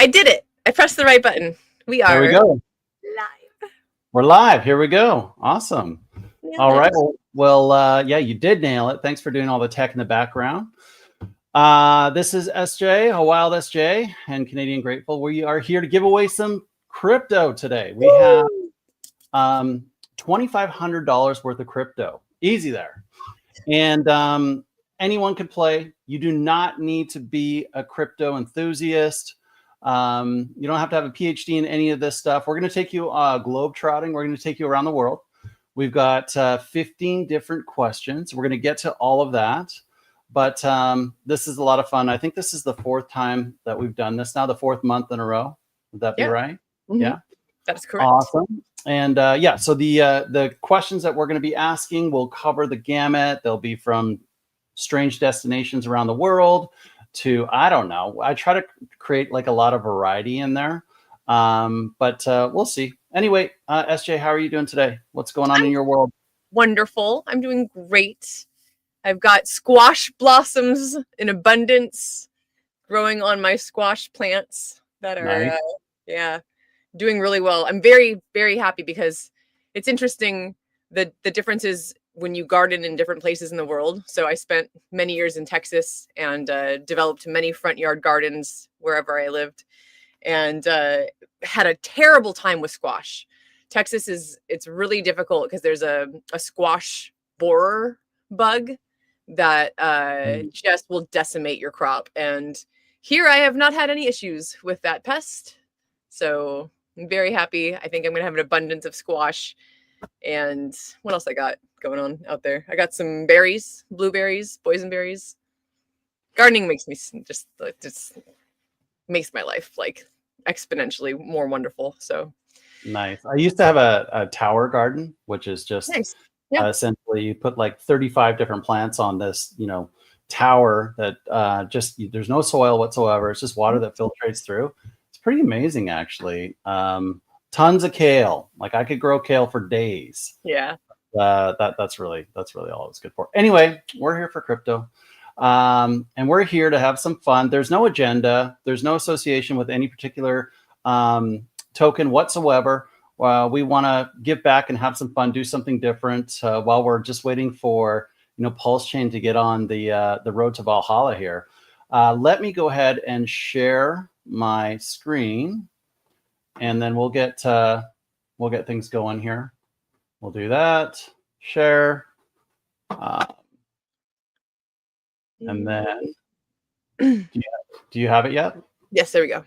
I did it. I pressed the right button. We There we are go. live. We're live. Here we go. Awesome. Nailed All right. it. Well, yeah, you did nail it. Thanks for doing all the tech in the background. This is SJ, a wild SJ, and Canadian Grateful. We are here to give away some crypto today. We have $2,500 worth of crypto. Easy there. And anyone can play. You do not need to be a crypto enthusiast. You don't have to have a PhD in any of this stuff. We're going to take you globe trotting. We're going to take you around the world. We've got 15 different questions. We're going to get to all of that. But this is a lot of fun. I think this is the fourth time that we've done this now, the fourth month in a row. Would that be right? Mm-hmm. Yeah. That's correct. Awesome. And yeah, so the questions that we're going to be asking will cover the gamut. They'll be from strange destinations around the world to, I don't know. I try to create like a lot of variety in there. But we'll see. Anyway, SJ, how are you doing today? What's going on in your world? Wonderful. I'm doing great. I've got squash blossoms in abundance growing on my squash plants that are, Nice. doing really well. I'm very, very happy because it's interesting the differences when you garden in different places in the world. So I spent many years in Texas and developed many front yard gardens wherever I lived, and had a terrible time with squash. Texas it's really difficult because there's a squash borer bug that just will decimate your crop. And here I have not had any issues with that pest. So I'm very happy. I think I'm going to have an abundance of squash. And what else I got going on out there? I got some berries, blueberries, boysenberries. Gardening makes me just makes my life like exponentially more wonderful. So nice. I used to have a tower garden, which is just nice. Yeah. Essentially you put like 35 different plants on this, tower that just there's no soil whatsoever. It's just water that filtrates through. It's pretty amazing, actually. Tons of kale. Like I could grow kale for days. Yeah. That's really all it was good for. Anyway, we're here for crypto. And we're here to have some fun. There's no agenda. There's no association with any particular token whatsoever. We want to give back and have some fun, do something different while we're just waiting for PulseChain to get on the road to Valhalla here. Let me go ahead and share my screen, and then we'll get things going here. We'll do that. Share. And then, do you have it yet? Yes, there we go.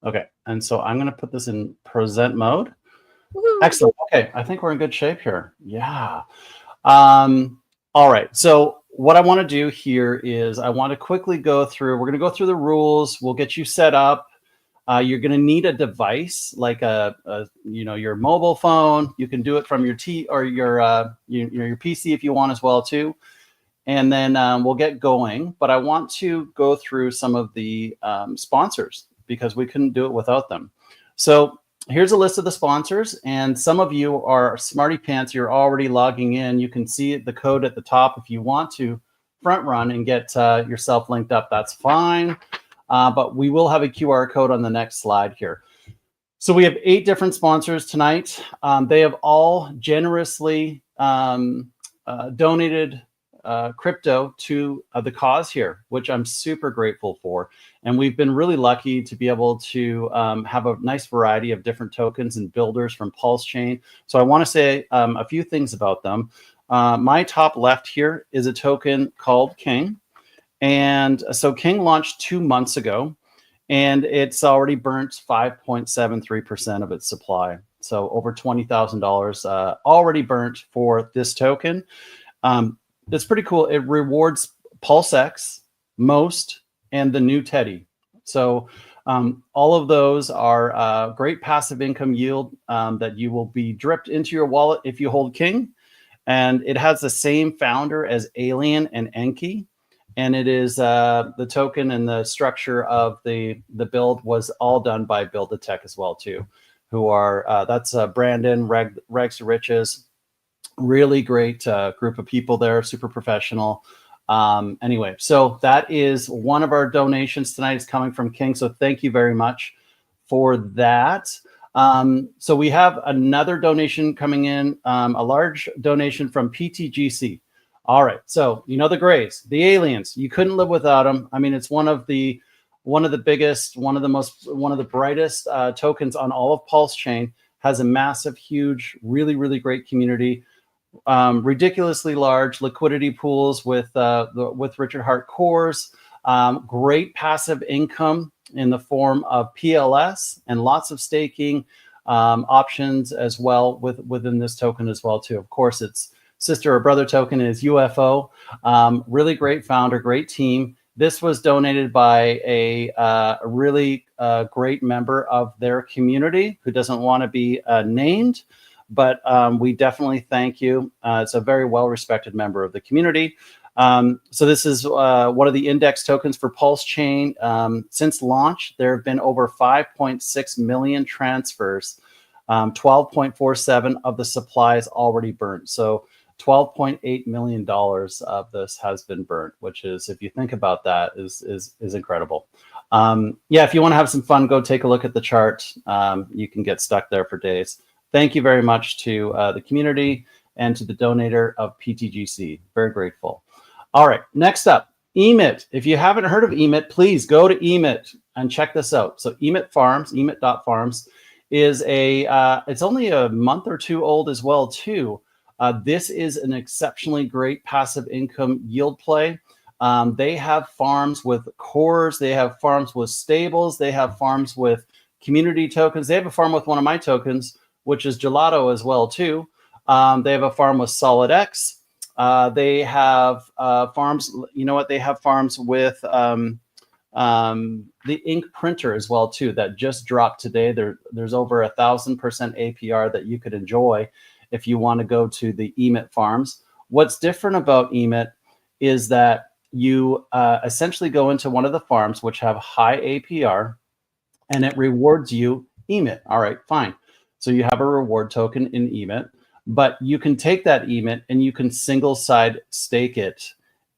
Okay, and so I'm going to put this in present mode. Woo-hoo. Excellent. Okay, I think we're in good shape here. Yeah. All right. So what I want to do here is I want to quickly go through. We're going to go through the rules. We'll get you set up. You're going to need a device like your mobile phone. You can do it from your your PC if you want as well too. And then we'll get going. But I want to go through some of the sponsors because we couldn't do it without them. So here's a list of the sponsors. And some of you are smarty pants. You're already logging in. You can see the code at the top. If you want to front run and get yourself linked up, that's fine. But we will have a QR code on the next slide here. So we have 8 different sponsors tonight. They have all generously donated crypto to the cause here, which I'm super grateful for. And we've been really lucky to be able to have a nice variety of different tokens and builders from PulseChain. So I want to say a few things about them. My top left here is a token called King. And so King launched 2 months ago, and it's already burnt 5.73% of its supply. So over $20,000 already burnt for this token. That's pretty cool. It rewards PulseX, Most, and the new Teddy. So all of those are great passive income yield that you will be dripped into your wallet if you hold King. And it has the same founder as Alien and Enki. And it is the token and the structure of the build was all done by Build a Tech as well too, who are that's Brandon, Regs to Riches. Really great group of people there, super professional. Anyway, so that is one of our donations tonight is coming from King. So thank you very much. for that. So we have another donation coming in, a large donation from PTGC. All right, so you know the Greys, the aliens. You couldn't live without them. I mean, it's one of the biggest, one of the brightest tokens on all of PulseChain. Has a massive, huge, really, really great community. Ridiculously large liquidity pools with Richard Hart cores. Great passive income in the form of PLS and lots of staking options as well within this token as well too. Of course, its sister or brother token is UFO. Really great founder, great team. This was donated by a really great member of their community who doesn't want to be named, but we definitely thank you. It's a very well-respected member of the community. So this is one of the index tokens for PulseChain. Since launch, there have been over 5.6 million transfers. 12.47 of the supply is already burnt. So $12.8 million of this has been burnt, which is, if you think about that, is incredible. Yeah, if you want to have some fun, go take a look at the chart. You can get stuck there for days. Thank you very much to the community and to the donator of PTGC. Very grateful. All right, next up, Emit. If you haven't heard of Emit, please go to Emit and check this out. So Emit Farms, emit.farms, is it's only a month or two old as well too. This is an exceptionally great passive income yield play. They have farms with cores, they have farms with stables, they have farms with community tokens. They have a farm with one of my tokens, which is Gelato as well too. They have a farm with SolidX. They have farms, you know what? They have farms with the ink printer as well too, that just dropped today. There's over 1,000% APR that you could enjoy if you want to go to the Emit farms. What's different about Emit is that you essentially go into one of the farms which have high APR, and it rewards you Emit. All right, fine. So you have a reward token in Emit, but you can take that Emit and you can single side stake it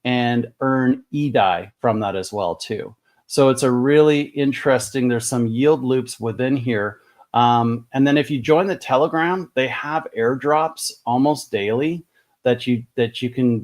and earn EDI from that as well too. So it's a really interesting, there's some yield loops within here. And then if you join the Telegram, they have airdrops almost daily that you can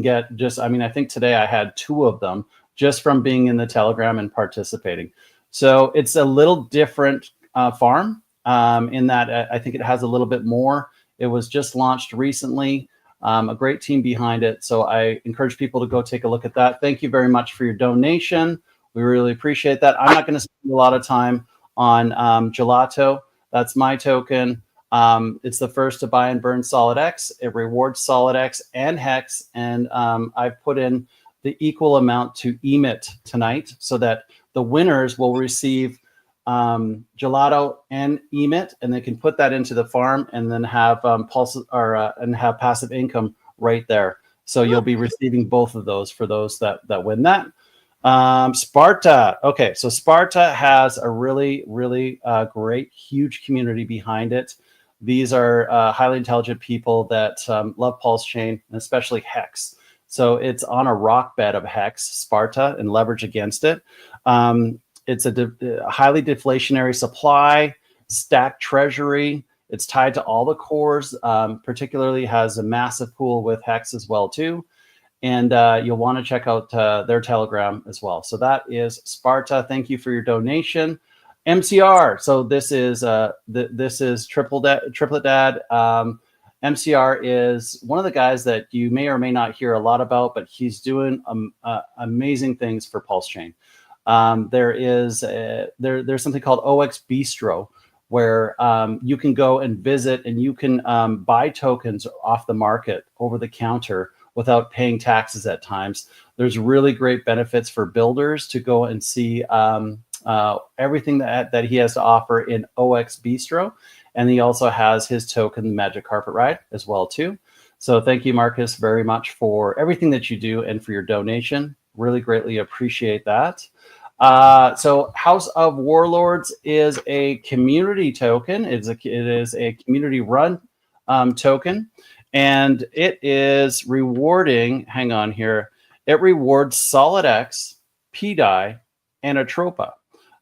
get just, I mean, I think today I had 2 of them just from being in the Telegram and participating. So it's a little different farm in that I think it has a little bit more. It was just launched recently. A great team behind it. So I encourage people to go take a look at that. Thank you very much for your donation. We really appreciate that. I'm not going to spend a lot of time on Gelato. That's my token. It's the first to buy and burn SolidX. It rewards SolidX and Hex. And I've put in the equal amount to Emit tonight so that the winners will receive Gelato and Emit, and they can put that into the farm and then have and have passive income right there. So you'll be receiving both of those for those that win that. Sparta. Okay, so Sparta has a really, really great, huge community behind it. These are highly intelligent people that love PulseChain, and especially Hex. So it's on a rock bed of Hex, Sparta, and leverage against it. It's a highly deflationary supply, stacked treasury. It's tied to all the cores, particularly has a massive pool with Hex as well too. And you'll want to check out their Telegram as well. So that is Sparta. Thank you for your donation. MCR. So this is Triplet Dad. MCR is one of the guys that you may or may not hear a lot about, but he's doing amazing things for PulseChain. There's something called OX Bistro, where you can go and visit and you can buy tokens off the market over the counter without paying taxes at times. There's really great benefits for builders to go and see everything that he has to offer in OX Bistro. And he also has his token, the Magic Carpet Ride, as well too. So thank you, Marcus, very much for everything that you do and for your donation. Really greatly appreciate that. So House of Warlords is a community token. It is a community-run token, and it is rewarding. Hang on here. It rewards SolidX, PDI, and Atropa.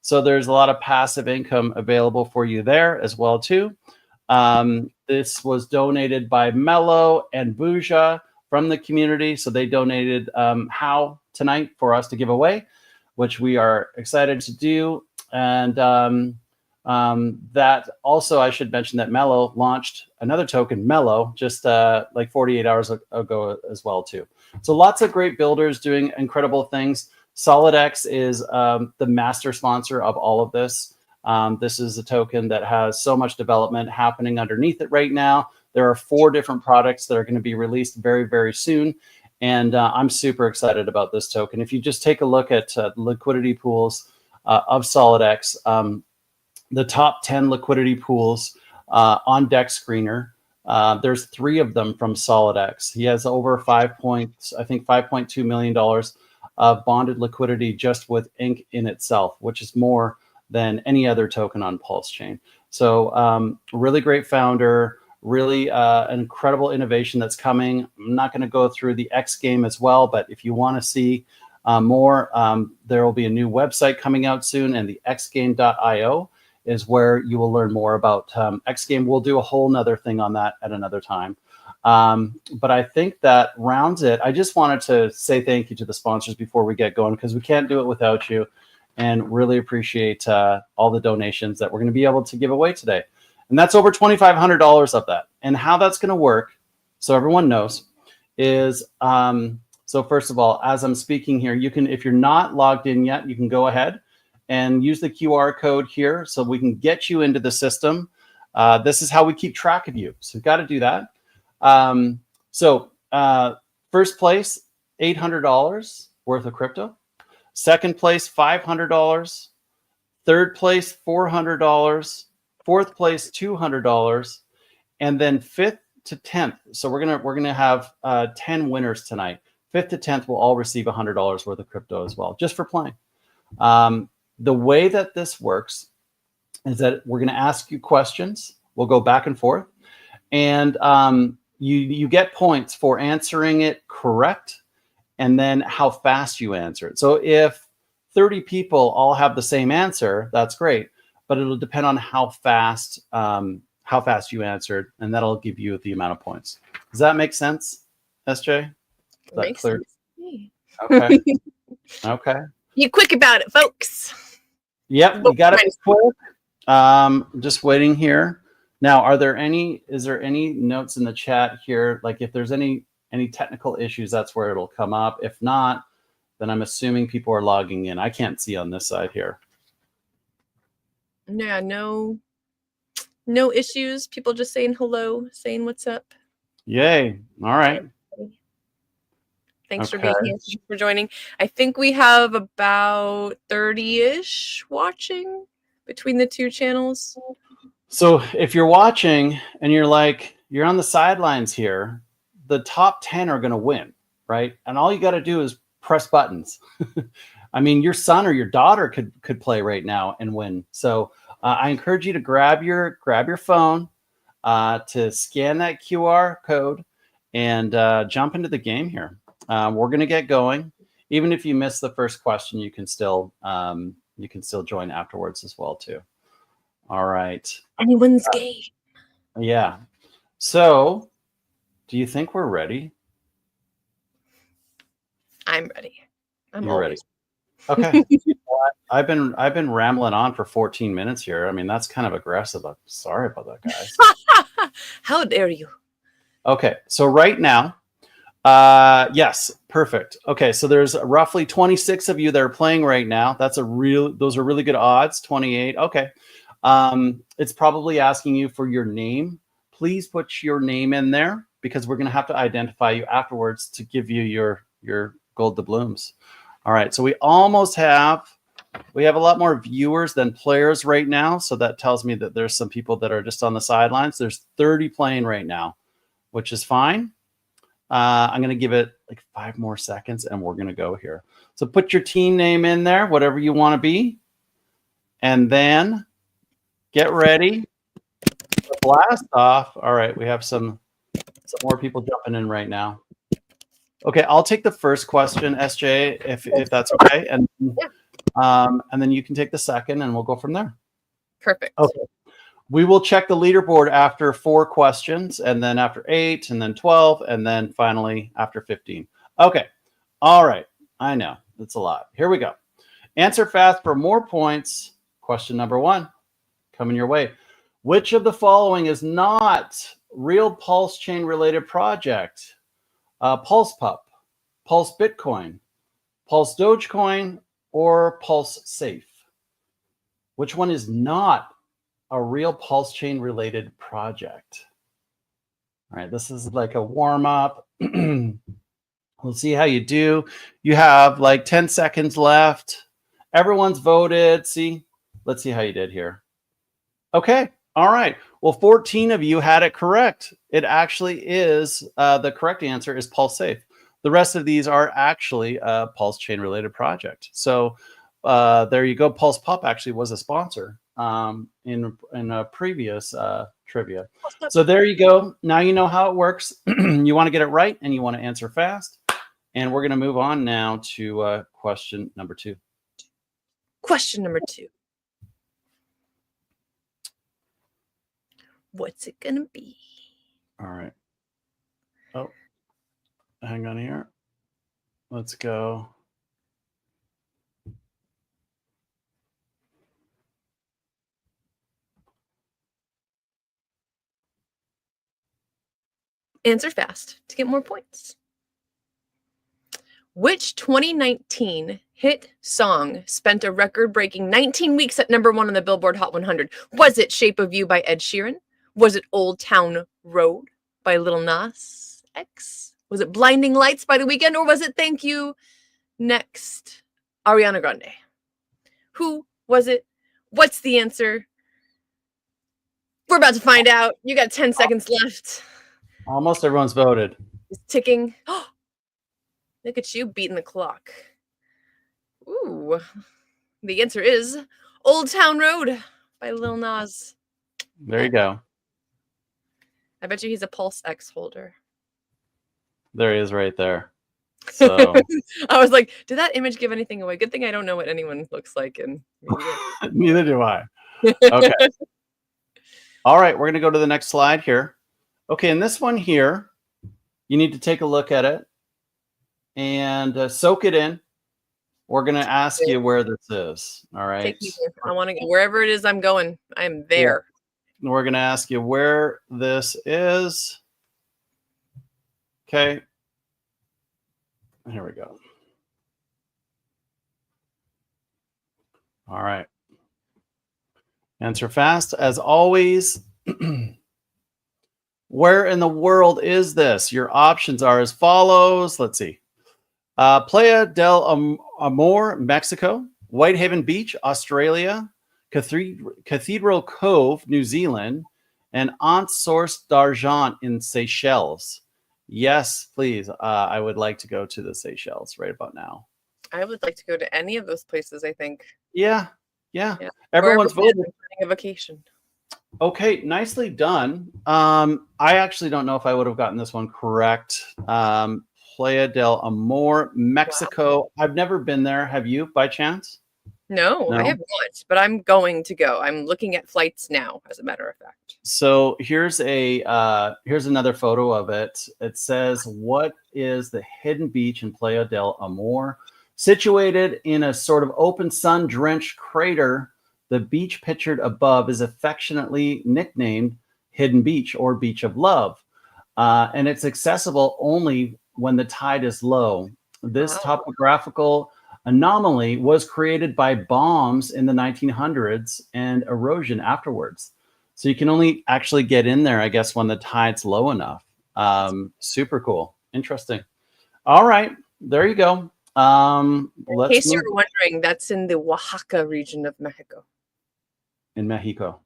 So there's a lot of passive income available for you there as well too. This was donated by Mello and Bouja from the community. So they donated How tonight for us to give away, which we are excited to do. And that also, I should mention that Mello launched another token, Mello, just like 48 hours ago as well too. So lots of great builders doing incredible things. SolidX is the master sponsor of all of this. This is a token that has so much development happening underneath it right now. There are 4 different products that are going to be released very, very soon. And I'm super excited about this token. If you just take a look at liquidity pools of SolidX, the top 10 liquidity pools on Deck Screener, there's 3 of them from SolidX. He has over $5.2 million of bonded liquidity just with ink in itself, which is more than any other token on PulseChain. So really great founder, really an incredible innovation that's coming. I'm not going to go through the X game as well, but if you want to see more, there will be a new website coming out soon, and the xgame.io is where you will learn more about X game. We'll do a whole nother thing on that at another time. But I think that rounds it. I just wanted to say thank you to the sponsors before we get going, because we can't do it without you, and really appreciate all the donations that we're going to be able to give away today. And that's over $2,500 of that. And how that's going to work, so everyone knows, is so first of all, as I'm speaking here, you can, if you're not logged in yet, you can go ahead and use the QR code here so we can get you into the system. This is how we keep track of you. So we've got to do that. First place, $800 worth of crypto. Second place, $500. Third place, $400. Fourth place, $200. And then 5th to 10th. So we're gonna have 10 winners tonight. 5th to 10th will all receive $100 worth of crypto as well, just for playing. The way that this works is that we're going to ask you questions. We'll go back and forth, and you get points for answering it correct, and then how fast you answer it. So if 30 people all have the same answer, that's great, but it'll depend on how fast you answered, and that'll give you the amount of points. Does that make sense, SJ? Is that Makes clear? sense to me. Okay. Okay. Be quick about it, folks. Yep, you got to be quick. Just waiting here. Now, is there any notes in the chat here? Like if there's any technical issues, that's where it'll come up. If not, then I'm assuming people are logging in. I can't see on this side here. Yeah, no issues. People just saying hello, saying what's up. Yay. All right. Thanks for being here, for joining. I think we have about 30-ish watching between the 2 channels. So if you're watching and you're on the sidelines here, the top 10 are going to win, right? And all you got to do is press buttons. I mean, your son or your daughter could play right now and win. So I encourage you to grab your phone, to scan that QR code and jump into the game here. We're going to get going. Even if you miss the first question, you can still join afterwards as well too. All right. Anyone's game. Yeah. So, do you think we're ready? I'm ready. You're ready. Okay. I've been rambling on for 14 minutes here. I mean, that's kind of aggressive. I'm sorry about that, guys. How dare you? Okay. So right now, yes, perfect. Okay, so there's roughly 26 of you that are playing right now. Those are really good odds. 28. Okay. It's probably asking you for your name. Please put your name in there, because we're going to have to identify you afterwards to give you your gold doubloons. All right, so we have a lot more viewers than players right now, so that tells me that there's some people that are just on the sidelines. There's 30 playing right now, which is fine. I'm going to give it like 5 more seconds, and we're going to go here. So put your team name in there, whatever you want to be, and then get ready to blast off. All right, we have some more people jumping in right now. Okay, I'll take the first question, SJ, if that's okay, and And then you can take the second, and we'll go from there. Perfect. Okay. We will check the leaderboard after 4 questions, and then after 8, and then 12, and then finally after 15. Okay. All right. I know. It's a lot. Here we go. Answer fast for more points. Question number 1 coming your way. Which of the following is not real PulseChain related project? PulsePup, Pulse Bitcoin, Pulse Dogecoin, or Pulse Safe? Which one is not a real PulseChain related project? All right, this is like a warm up. We'll see how you do. You have like 10 seconds left. Everyone's voted. See, let's see how you did here. Okay. All right. Well, 14 of you had it correct. It actually is the correct answer is Pulse Safe. The rest of these are actually a PulseChain related project. So there you go. PulsePup actually was a sponsor in a previous trivia. So there you go. Now you know how it works. You want to get it right and you want to answer fast. And we're going to move on now to question number 2. Question number 2. What's it going to be? All right. Oh, hang on here. Let's go. Answer fast to get more points. Which 2019 hit song spent a record-breaking 19 weeks at #1 on the Billboard Hot 100? Was it Shape of You by Ed Sheeran? Was it Old Town Road by Lil Nas X? Was it Blinding Lights by The Weeknd? Or was it Thank You Next, Ariana Grande? Who was it? What's the answer? We're about to find out. You got 10 seconds left. Almost everyone's voted. It's ticking. Look at you beating the clock. Ooh. The answer is Old Town Road by Lil Nas. There you go. I bet you he's a Pulse X holder. There he is right there. So I was like, did that image give anything away? Good thing I don't know what anyone looks like. And neither do I. Okay. All right, we're going to go to the next slide here. Okay, in this one here, you need to take a look at it and soak it in. We're going to ask you where this is. All right. I want to go wherever it is I'm going. I'm there. Yeah. We're going to ask you where this is. Okay. Here we go. All right. Answer fast as always. Where in the world is this? Your options are as follows. Let's see. Playa del Amor, Mexico. Whitehaven Beach, Australia. Cathedral Cove, New Zealand. And Aunt Source d'Argent in Seychelles. Yes, please. I would like to go to the Seychelles right about now. I would like to go to any of those places, I think. Yeah. Everyone's voted. A vacation. Okay, nicely done. I actually don't know if I would have gotten this one correct. Playa del Amor, Mexico. Wow. I've never been there. Have you, by chance? No, I have not, but I'm going to go. I'm looking at flights now, as a matter of fact. So here's another photo of it. It says, "What is the hidden beach in Playa del Amor? Situated in a sort of open sun-drenched crater, the beach pictured above is affectionately nicknamed Hidden Beach or Beach of Love. And it's accessible only when the tide is low. This topographical anomaly was created by bombs in the 1900s and erosion afterwards. So you can only actually get in there, I guess, when the tide's low enough. Super cool. Interesting. All right. There you go. In case you're wondering, that's in the Oaxaca region of Mexico. In Mexico.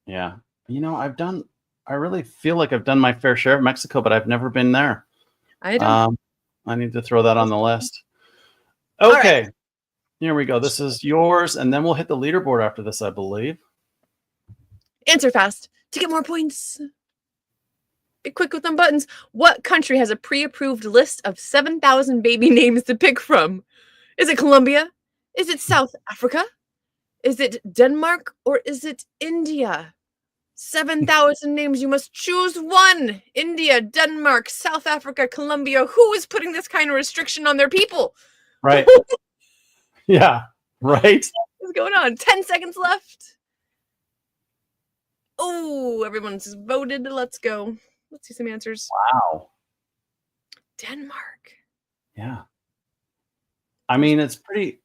Yeah. You know, I really feel like I've done my fair share of Mexico, but I've never been there. I don't. I need to throw that on the list. Okay. Right. Here we go. This is yours, and then we'll hit the leaderboard after this, I believe. Answer fast to get more points. Be quick with them buttons. What country has a pre-approved list of 7,000 baby names to pick from? Is it Colombia? Is it South Africa? Is it Denmark? Or is it India? 7,000 names. You must choose one. India, Denmark, South Africa, Colombia. Who is putting this kind of restriction on their people? Right. Yeah. Right. What's going on? 10 seconds left. Oh, everyone's voted. Let's go. Let's see some answers. Wow. Denmark. Yeah. I mean, it's pretty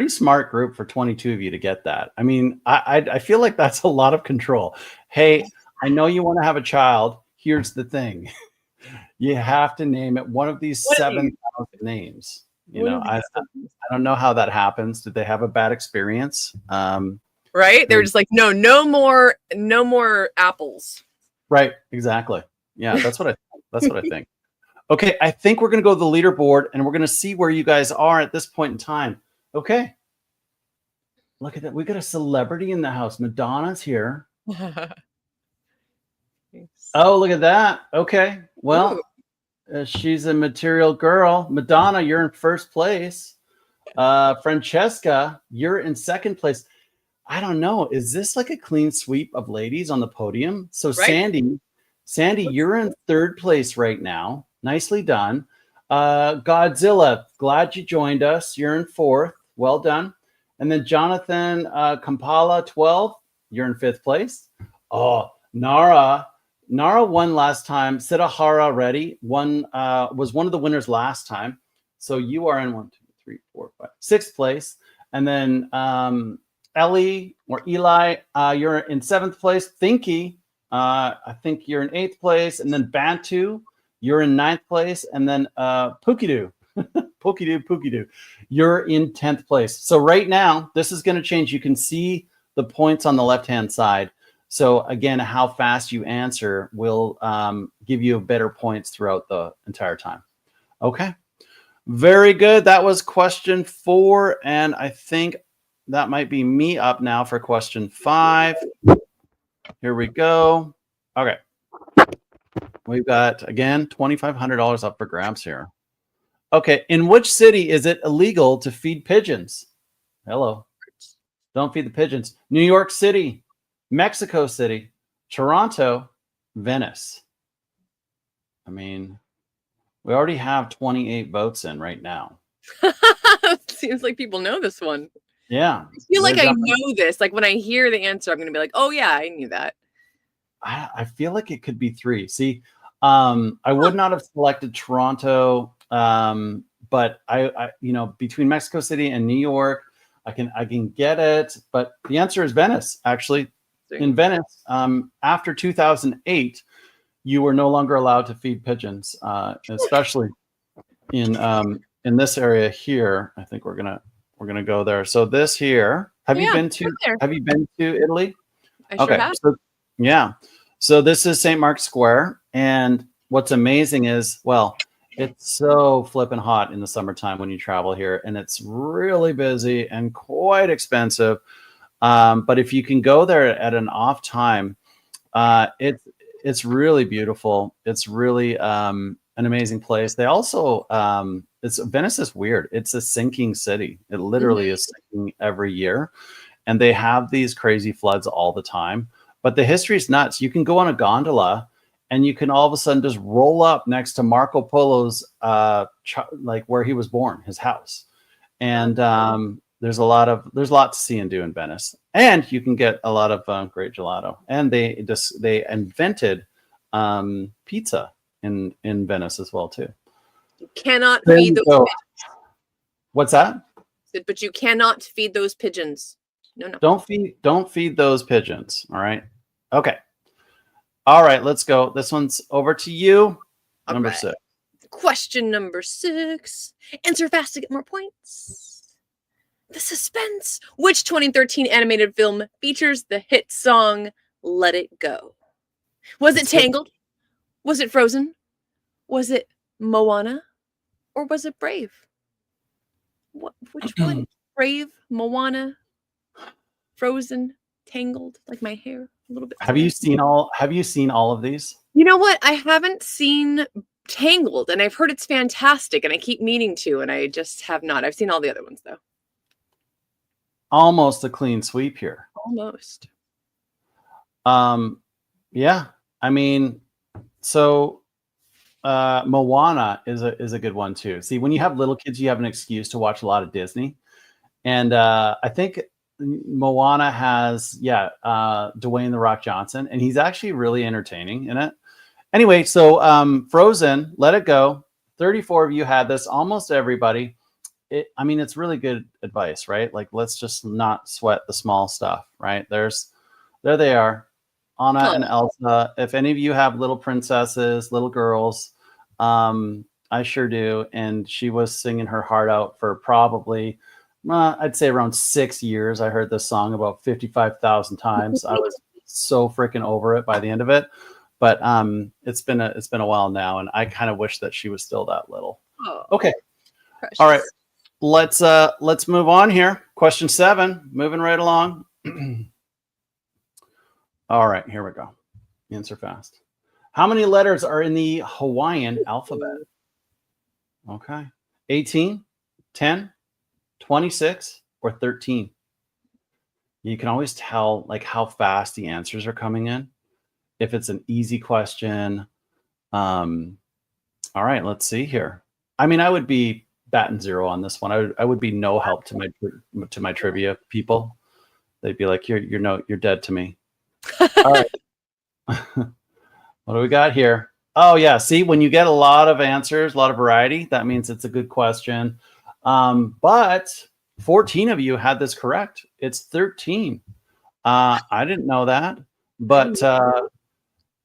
smart group for 22 of you to get that. I mean, I feel like that's a lot of control. Hey, I know you want to have a child. Here's the thing. You have to name it one of these 7,000 names. You know, I don't know how that happens. Did they have a bad experience? Right? They were just like, no more apples. Right. Exactly. Yeah, that's what I think. Okay, I think we're going to go to the leaderboard and we're going to see where you guys are at this point in time. Okay. Look at that. We got a celebrity in the house. Madonna's here. Oh, look at that. Okay. Well, she's a material girl. Madonna, you're in first place. Francesca, you're in second place. I don't know. Is this like a clean sweep of ladies on the podium? So right? Sandy, you're in third place right now. Nicely done. Godzilla, glad you joined us. You're in fourth. Well done. And then Jonathan Kampala, 12. You're in fifth place. Oh, Nara won last time. Sidahara Reddy was one of the winners last time. So you are in 1, 2, 3, 4, 5, sixth place. And then Ellie or Eli, you're in seventh place. Thinky, I think you're in eighth place. And then Bantu, you're in ninth place. And then Pookie Doo, you're in 10th place. So right now, this is going to change. You can see the points on the left-hand side. So again, how fast you answer will give you better points throughout the entire time. Okay. Very good. That was question 4. And I think that might be me up now for question 5. Here we go. Okay. We've got, again, $2,500 up for grabs here. Okay. In which city is it illegal to feed pigeons? Hello. Don't feed the pigeons. New York City, Mexico City, Toronto, Venice. I mean, we already have 28 votes in right now. Seems like people know this one. Yeah. I feel like I know this. Like when I hear the answer, I'm going to be like, oh, yeah, I knew that. I feel like it could be 3. See, I would not have selected Toronto, but I between Mexico City and New York, I can get it. But the answer is Venice, actually. In Venice, after 2008, you were no longer allowed to feed pigeons, especially in this area here. I think we're gonna go there. So this here, have you been to Italy? Okay. Sure have. So, yeah. So this is St. Mark's Square, and what's amazing is, well, it's so flippin' hot in the summertime when you travel here, and it's really busy and quite expensive. But if you can go there at an off time, it's really beautiful. It's really an amazing place. They also Venice is weird. It's a sinking city. It literally is sinking every year, and they have these crazy floods all the time. But the history is nuts. You can go on a gondola, and you can all of a sudden just roll up next to Marco Polo's like where he was born, his house, and there's a lot to see and do in Venice, and you can get a lot of great gelato. And they invented pizza in Venice as well too. You cannot feed those pigeons. What's that? But you cannot feed those pigeons. No. Don't feed those pigeons. All right. Okay. All right. Let's go. This one's over to you. Number 6. Question number 6. Answer fast to get more points. The suspense. Which 2013 animated film features the hit song "Let It Go"? Was it Tangled? Was it Frozen? Was it Moana? Or was it Brave? Which one? Brave, Moana, Frozen, Tangled, like my hair a little bit. Have you seen all of these? You know what? I haven't seen Tangled, and I've heard it's fantastic, and I keep meaning to, and I just have not. I've seen all the other ones though. almost a clean sweep here. Almost. Yeah, I mean, so Moana is a good one too. See, when you have little kids, you have an excuse to watch a lot of Disney, and I think Moana has Dwayne the Rock Johnson, and he's actually really entertaining in it. Anyway, so Frozen, Let It Go. 34 of you had this. Almost everybody. I mean, it's really good advice, right? Like, let's just not sweat the small stuff, right? There they are, Anna and Elsa. If any of you have little princesses, little girls, I sure do. And she was singing her heart out for probably, I'd say around 6 years. I heard this song about 55,000 times. I was so freaking over it by the end of it. But it's been a while now, and I kind of wish that she was still that little. Oh, okay. Precious. All right. Let's move on here. Question 7, moving right along. All right, here we go. Answer fast. How many letters are in the Hawaiian alphabet? Okay. 18, 10, 26, or 13? You can always tell like how fast the answers are coming in. If it's an easy question. All right, let's see here. I mean, I would be batting zero on this one. I would be no help to my trivia people. They'd be like, you're dead to me. All right. What do we got here? Oh yeah, see, when you get a lot of answers, a lot of variety, that means it's a good question. But 14 of you had this correct. It's 13. I didn't know that, but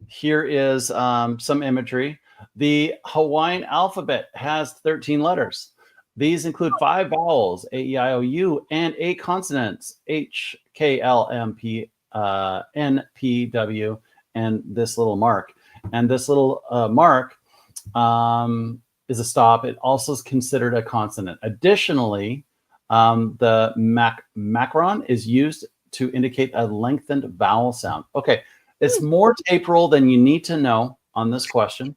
here is some imagery. The Hawaiian alphabet has 13 letters. These include 5 vowels, A, E, I, O, U, and 8 consonants, H, K, L, M, P, N, P, W, and this little mark. And this little mark is a stop. It also is considered a consonant. Additionally, the macron is used to indicate a lengthened vowel sound. Okay, it's more tape roll than you need to know on this question.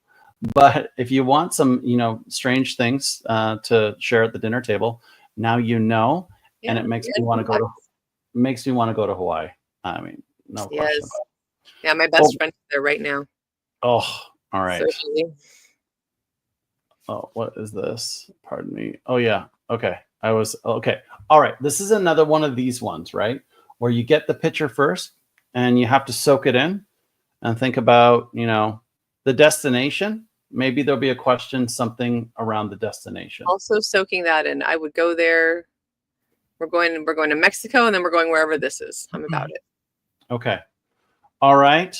But if you want some, strange things to share at the dinner table, now you know, and it makes me want to go to Hawaii. I mean, no question. Yeah, my best friend is there right now. Oh, all right. Socially. Oh, what is this? Pardon me. Oh yeah. Okay. Okay. All right. This is another one of these ones, right? Where you get the picture first and you have to soak it in and think about, the destination. Maybe there'll be a question, something around the destination. Also soaking that in. I would go there. We're going to Mexico, and then we're going wherever this is. I'm about it. Okay. All right.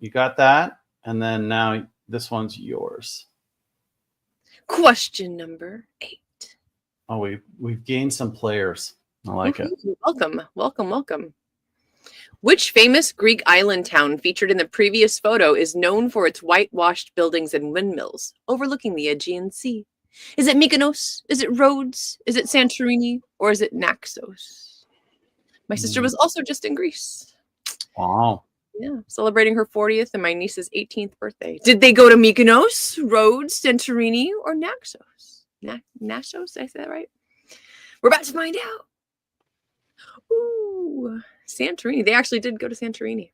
You got that? And then now this one's yours. Question number 8. Oh, we've gained some players. I like it. Welcome. Which famous Greek island town featured in the previous photo is known for its whitewashed buildings and windmills overlooking the Aegean Sea? Is it Mykonos? Is it Rhodes? Is it Santorini? Or is it Naxos? My sister was also just in Greece. Wow. Yeah, celebrating her 40th and my niece's 18th birthday. Did they go to Mykonos, Rhodes, Santorini, or Naxos? Naxos? Did I say that right? We're about to find out. Ooh, Santorini. They actually did go to Santorini.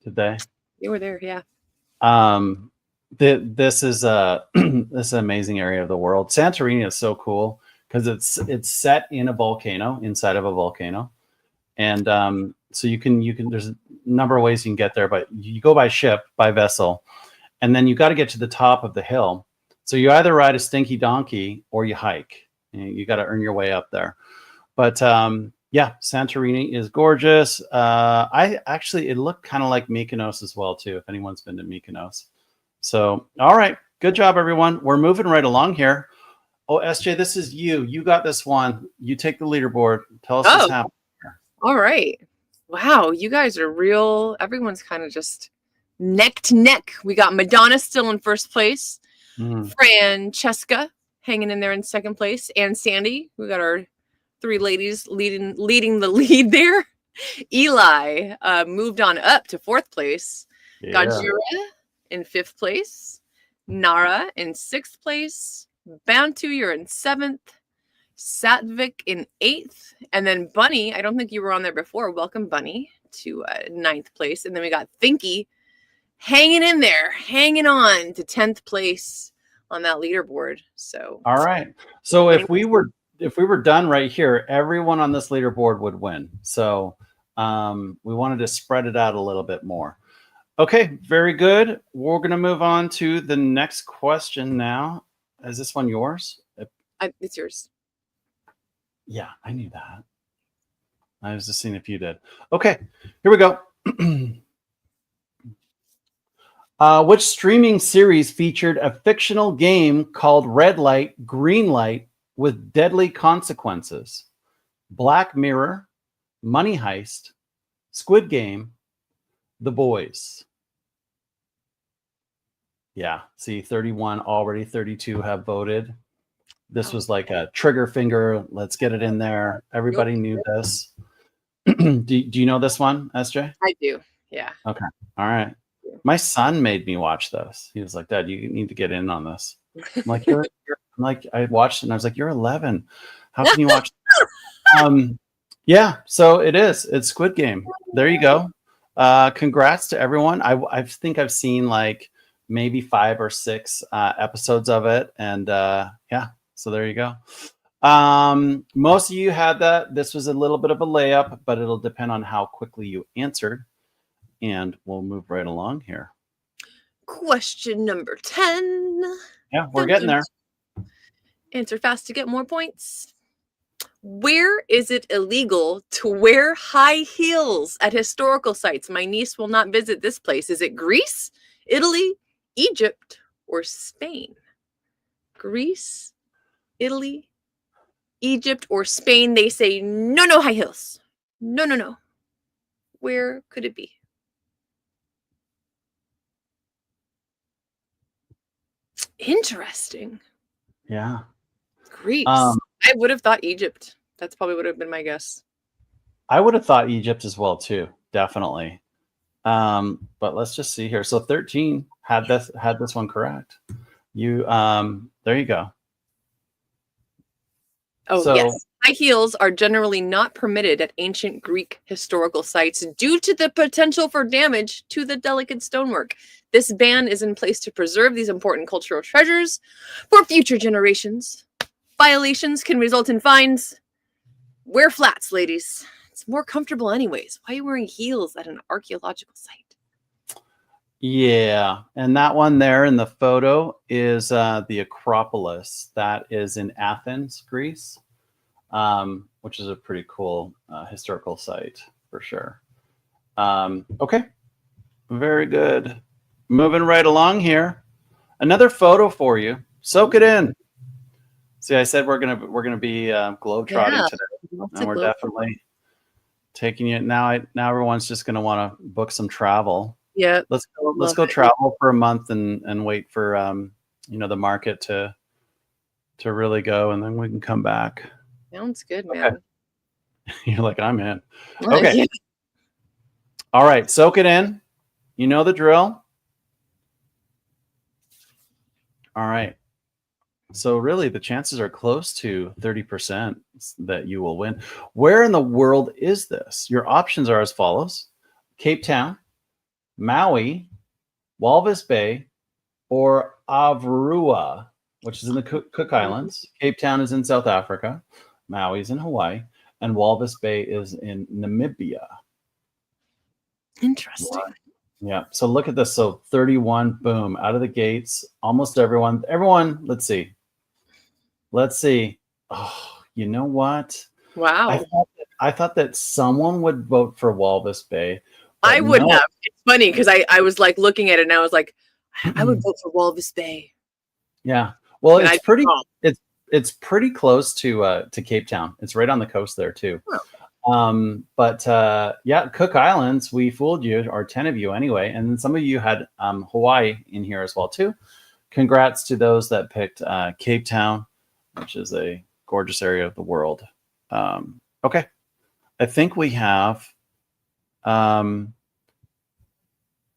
Did they? They were there, yeah. This is this is an amazing area of the world. Santorini is so cool because it's set in a volcano, inside of a volcano, and so you can there's a number of ways you can get there, but you go by ship, by vessel, and then you got to get to the top of the hill. So you either ride a stinky donkey or you hike. You got to earn your way up there. But yeah, Santorini is gorgeous. It looked kind of like Mykonos as well too, if anyone's been to Mykonos. So, all right, good job, everyone. We're moving right along here. Oh, SJ, this is you. You got this one. You take the leaderboard. Tell us what's happening here. All right. Wow, you guys are real. Everyone's kind of just neck to neck. We got Madonna still in first place. Francesca hanging in there in second place. And Sandy. We got our 3 ladies leading the lead there. Eli moved on up to 4th place. Yeah. Gajira in 5th place. Nara in 6th place. Bantu, you're in 7th. Satvik in 8th, and then Bunny. I don't think you were on there before. Welcome, Bunny, to 9th place. And then we got Thinky hanging in there, hanging on to 10th place on that leaderboard. So all right. So if we were done right here, everyone on this leaderboard would win. So we wanted to spread it out a little bit more. Okay, very good. We're going to move on to the next question now. Is this one yours? It's yours. Yeah, I knew that. I was just seeing if you did. Okay, here we go. Which streaming series featured a fictional game called Red Light, Green Light with deadly consequences? Black Mirror, Money Heist, Squid Game, The Boys. Yeah, see, 31 already, 32 have voted. This was like a trigger finger. Let's get it in there. Everybody knew this. do you know this one, SJ? I do. Yeah. Okay. All right. My son made me watch this. He was like, Dad, you need to get in on this. I'm like, I watched it and I was like, you're 11. How can you watch? Yeah, so it's Squid Game. There you go. Congrats to everyone. I think I've seen like maybe 5 or 6 episodes of it. And yeah, so there you go. Most of you had that. This was a little bit of a layup, but it'll depend on how quickly you answered. And we'll move right along here. Question number 10. Yeah, we're getting there. Answer fast to get more points. Where is it illegal to wear high heels at historical sites? My niece will not visit this place. Is it Greece, Italy, Egypt, or Spain? Greece, Italy, Egypt, or Spain? They say no high heels. No. Where could it be? Interesting. Yeah. Greece. I would have thought Egypt. That's probably would have been my guess. I would have thought Egypt as well too, definitely. But let's just see here. So 13 had this one correct. You there you go. Oh, so, yes. High heels are generally not permitted at ancient Greek historical sites due to the potential for damage to the delicate stonework. This ban is in place to preserve these important cultural treasures for future generations. Violations can result in fines. Wear flats, ladies. It's more comfortable anyways. Why are you wearing heels at an archaeological site? Yeah, and that one there in the photo is the Acropolis. That is in Athens, Greece, which is a pretty cool historical site for sure. Okay, very good. Moving right along here. Another photo for you. Soak it in. See, I said we're gonna be globetrotting today, and we're definitely taking it now. Now everyone's just gonna want to book some travel. Yeah, let's go travel for a month and wait for the market to really go, and then we can come back. Sounds good, man. Okay. You're like, I'm in. Okay. Yeah. All right, soak it in. You know the drill. All right. So really, the chances are close to 30% that you will win. Where in the world is this? Your options are as follows: Cape Town, Maui, Walvis Bay, or Avarua, which is in the Cook Islands. Cape Town is in South Africa, Maui is in Hawaii, and Walvis Bay is in Namibia. Interesting. Wow. Yeah. So look at this. So 31, boom, out of the gates. Almost everyone. Let's see. Oh, you know what? Wow. I thought that someone would vote for Walvis Bay. I would have. It's funny because I was like looking at it and I was like, I would vote for Walvis Bay. Yeah. Well, it's pretty close to Cape Town. It's right on the coast there too. Oh. But yeah, Cook Islands, we fooled you, or 10 of you anyway, and then some of you had Hawaii in here as well too. Congrats to those that picked Cape Town, which is a gorgeous area of the world. Okay, I think we have.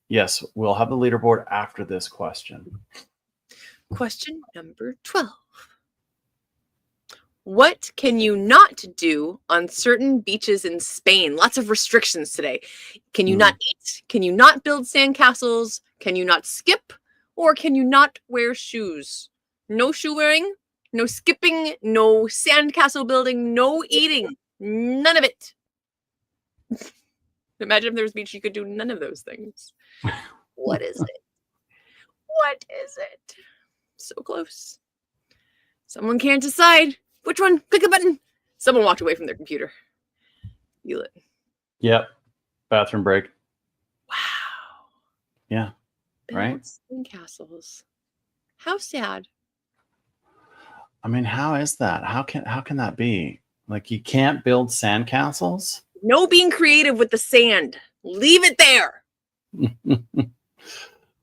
Yes, we'll have the leaderboard after this question. Question number 12. What can you not do on certain beaches in Spain? Lots of restrictions today. Can you not eat? Can you not build sandcastles? Can you not skip? Or can you not wear shoes? No shoe wearing, no skipping, no sandcastle building, no eating. None of it. Imagine if there was a beach you could do none of those things. What is it? What is it? So close. Someone can't decide. Which one? Click a button. Someone walked away from their computer. Lit. Yep. Bathroom break. Wow. Yeah. Right. Castles. How sad. I mean, how is that? How can that be? Like, you can't build sandcastles? No being creative with the sand. Leave it there.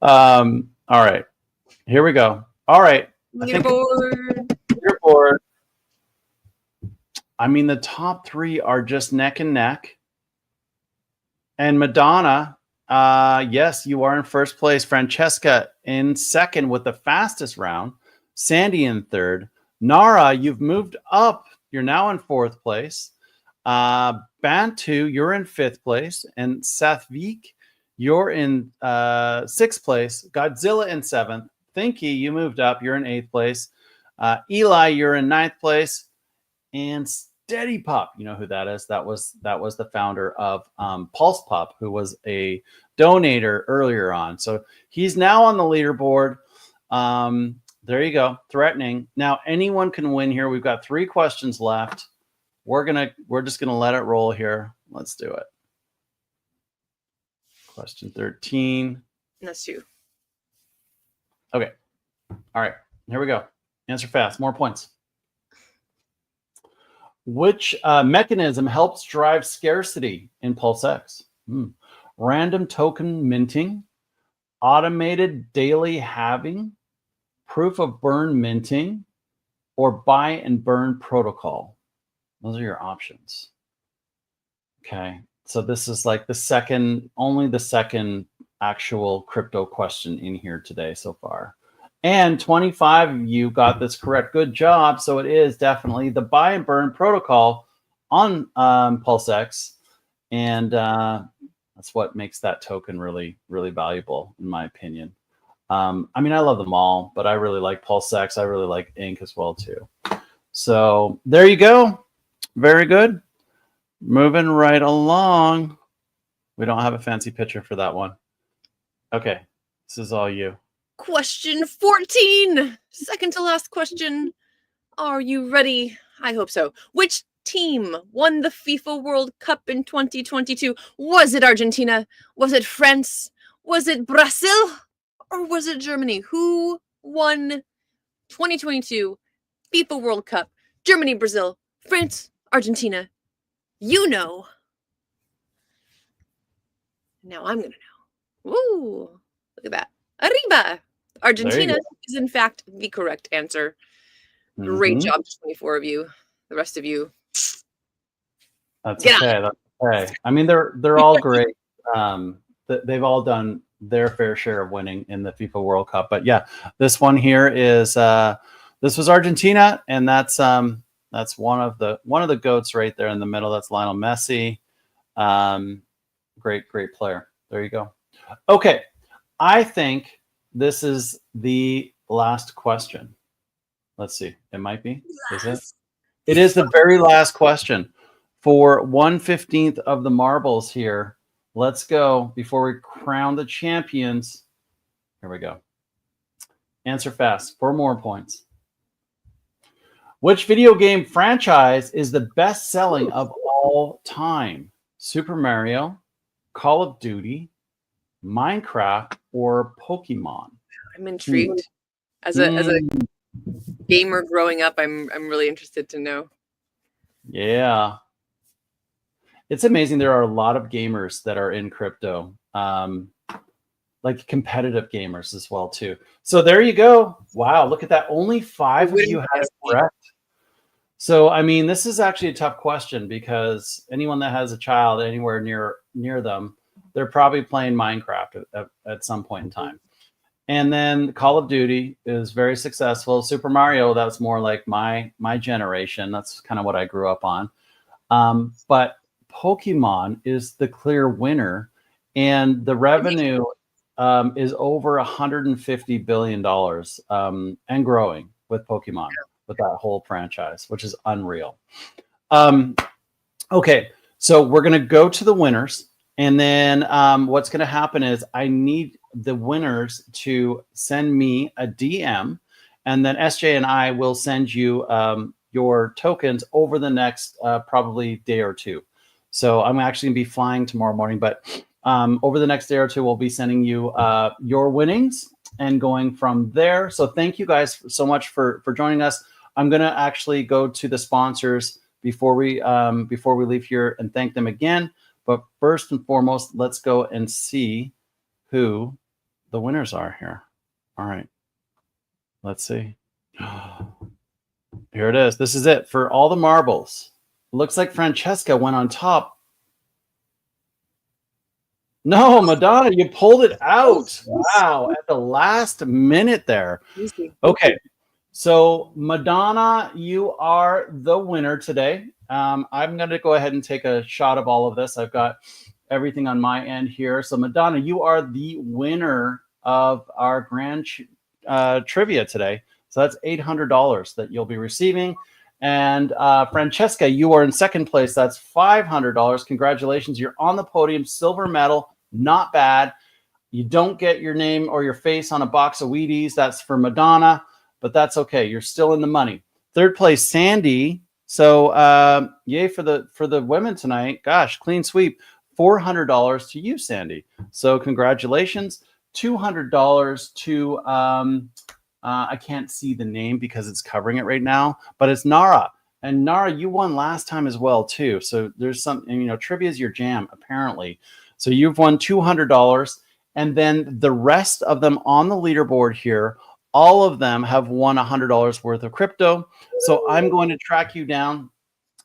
All right. Here we go. All right. Leaderboard. I mean, the top three are just neck and neck. And Madonna, yes, you are in first place. Francesca in second with the fastest round. Sandy in third. Nara, you've moved up. You're now in fourth place. Bantu, you're in fifth place. And Sathvik, you're in sixth place. Godzilla in seventh. Thinky, you moved up. You're in eighth place. Eli, you're in ninth place. And Steady Pup, you know who that is? That was the founder of Pulse Pup, who was a donator earlier on. So he's now on the leaderboard. There you go. Threatening. Now anyone can win here. We've got 3 questions left. We're just gonna let it roll here. Let's do it. Question 13. That's you. Okay. All right. Here we go. Answer fast. More points. Which mechanism helps drive scarcity in PulseX? Random token minting, automated daily halving, proof of burn minting, or buy and burn protocol. Those are your options. Okay, so this is like only the second actual crypto question in here today so far. And 25 of you got this correct. Good job. So it is definitely the buy and burn protocol on PulseX. And that's what makes that token really, really valuable, in my opinion. I mean, I love them all, but I really like PulseX. I really like Ink as well, too. So there you go. Very good. Moving right along. We don't have a fancy picture for that one. Okay. This is all you. Question 14. Second to last question. Are you ready? I hope so. Which team won the FIFA World Cup in 2022? Was it Argentina? Was it France? Was it Brazil? Or was it Germany? Who won 2022 FIFA World Cup? Germany, Brazil, France, Argentina. You know. Now I'm going to know. Woo! Look at that. Arriba! Argentina is, in fact, the correct answer. Great job to 24 of you. The rest of you. That's okay. That's okay. I mean, they're all great. They've all done their fair share of winning in the FIFA World Cup. But yeah, this one here is this was Argentina, and that's one of the goats right there in the middle. That's Lionel Messi. Great player. There you go. Okay, I think this is the last question. Let's see. It might be. Is it? It is the very last question for 1/15 of the marbles here. Let's go before we crown the champions. Here we go. Answer fast. 4 more points. Which video game franchise is the best selling of all time? Super Mario, Call of Duty, Minecraft, or Pokemon? I'm intrigued. As a gamer growing up, I'm really interested to know. Yeah. It's amazing. There are a lot of gamers that are in crypto, like competitive gamers as well, too. So there you go. Wow, look at that. Only 5 of you had it correct. So, I mean, this is actually a tough question because anyone that has a child anywhere near them, they're probably playing Minecraft at some point in time. And then Call of Duty is very successful. Super Mario, that's more like my generation. That's kind of what I grew up on. But Pokemon is the clear winner, and the revenue is over $150 billion and growing with Pokemon, with that whole franchise, which is unreal. Okay, so we're going to go to the winners. And then what's going to happen is I need the winners to send me a DM, and then SJ and I will send you your tokens over the next probably day or two. So I'm actually going to be flying tomorrow morning, but over the next day or two, we'll be sending you your winnings and going from there. So thank you guys so much for joining us. I'm going to actually go to the sponsors before we leave here and thank them again. But first and foremost, let's go and see who the winners are here. All right. Let's see. Here it is. This is it for all the marbles. It looks like Francesca went on top. No, Madonna, you pulled it out. Wow, at the last minute there. Okay. So Madonna, you are the winner today. I'm going to go ahead and take a shot of all of this. I've got everything on my end here. So Madonna, you are the winner of our grand trivia today. So that's $800 that you'll be receiving. And Francesca, you are in second place. That's $500. Congratulations. You're on the podium, silver medal. Not bad. You don't get your name or your face on a box of Wheaties. That's for Madonna, but that's okay. You're still in the money. Third place, Sandy. So yay for the women tonight. Gosh, clean sweep. $400 to you, Sandy. So congratulations. $200 to I can't see the name because it's covering it right now, but it's Nara. And Nara, you won last time as well too. So there's some, trivia is your jam apparently. So you've won $200, and then the rest of them on the leaderboard here, all of them have won $100 worth of crypto. So I'm going to track you down.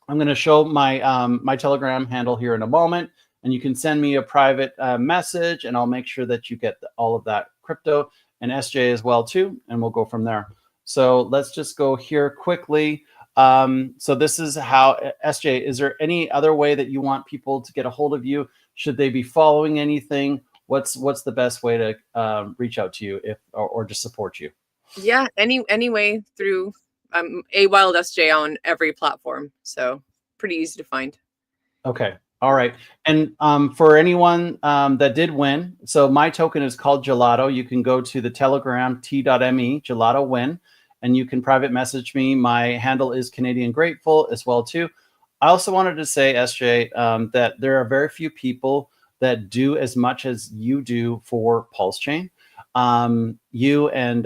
I'm going to show my my Telegram handle here in a moment, and you can send me a private message, and I'll make sure that you get all of that crypto, and SJ as well too, and we'll go from there. So let's just go here quickly. So this is how, SJ, is there any other way that you want people to get a hold of you? Should they be following anything? What's the best way to reach out to you or just support you? Yeah, any way through a wild SJ on every platform. So pretty easy to find. Okay. All right. And for anyone that did win, so my token is called Gelato. You can go to the Telegram t.me, Gelato win, and you can private message me. My handle is Canadian Grateful as well too. I also wanted to say, SJ, that there are very few people that do as much as you do for PulseChain. You and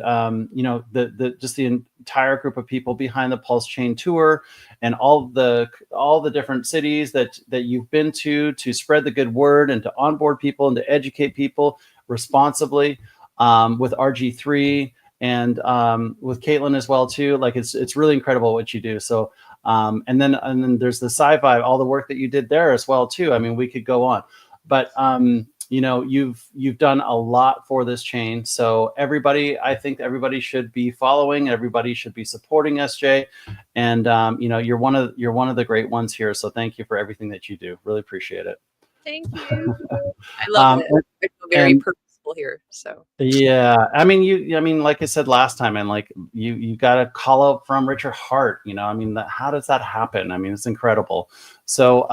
just the entire group of people behind the PulseChain tour, and all the different cities that you've been to spread the good word and to onboard people and to educate people responsibly, with RG3 and with Caitlin as well too. Like it's really incredible what you do. So and then there's the sci-fi, all the work that you did there as well too. I mean, we could go on, but you've done a lot for this chain. So I think everybody should be following, everybody should be supporting SJ. And you're one of the great ones here. So thank you for everything that you do. Really appreciate it. Thank you. I love it. I feel very purposeful here. So yeah, I mean, like I said last time, and like you got a call out from Richard Hart. How does that happen? I mean, it's incredible. So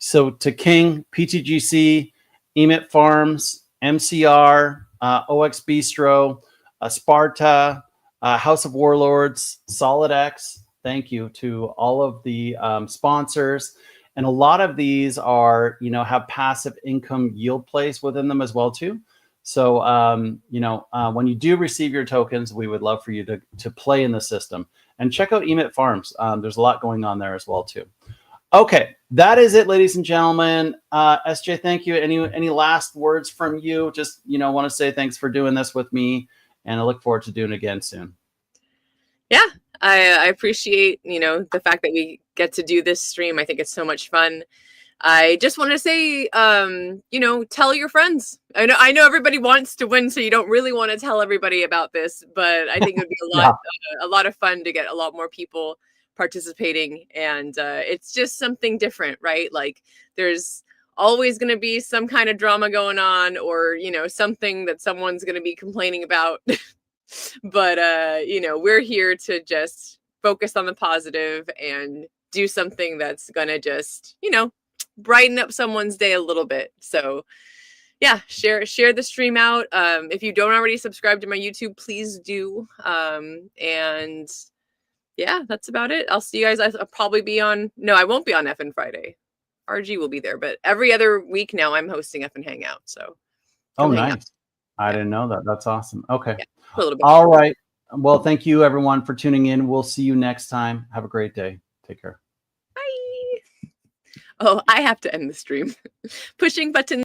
so to King, PTGC, Emit Farms, MCR, OX Bistro, Sparta, House of Warlords, SolidX. Thank you to all of the sponsors. And a lot of these are, have passive income yield plays within them as well too. So, when you do receive your tokens, we would love for you to play in the system and check out Emit Farms. There's a lot going on there as well too. Okay, that is it, ladies and gentlemen. SJ, thank you. Any last words from you? Just, want to say thanks for doing this with me, and I look forward to doing it again soon. Yeah, I appreciate, the fact that we get to do this stream. I think it's so much fun. I just want to say, you know, tell your friends. I know everybody wants to win, so you don't really want to tell everybody about this, but I think it would be Yeah. a lot of fun to get a lot more people participating, and it's just something different, right? Like there's always going to be some kind of drama going on, or you know, something that someone's going to be complaining about. But you know, we're here to just focus on the positive and do something that's going to just, you know, brighten up someone's day a little bit. So yeah, share the stream out. If you don't already subscribe to my YouTube, please do. And yeah, that's about it. I'll see you guys. I'll probably be on. No, I won't be on FN Friday. RG will be there, but every other week now I'm hosting FN Hangout. So Oh, come hang out. nice. I Yeah. didn't know that. That's awesome. Okay. Yeah, a little bit. All right. Well, thank you everyone for tuning in. We'll see you next time. Have a great day. Take care. Bye. Oh, I have to end the stream. Pushing buttons.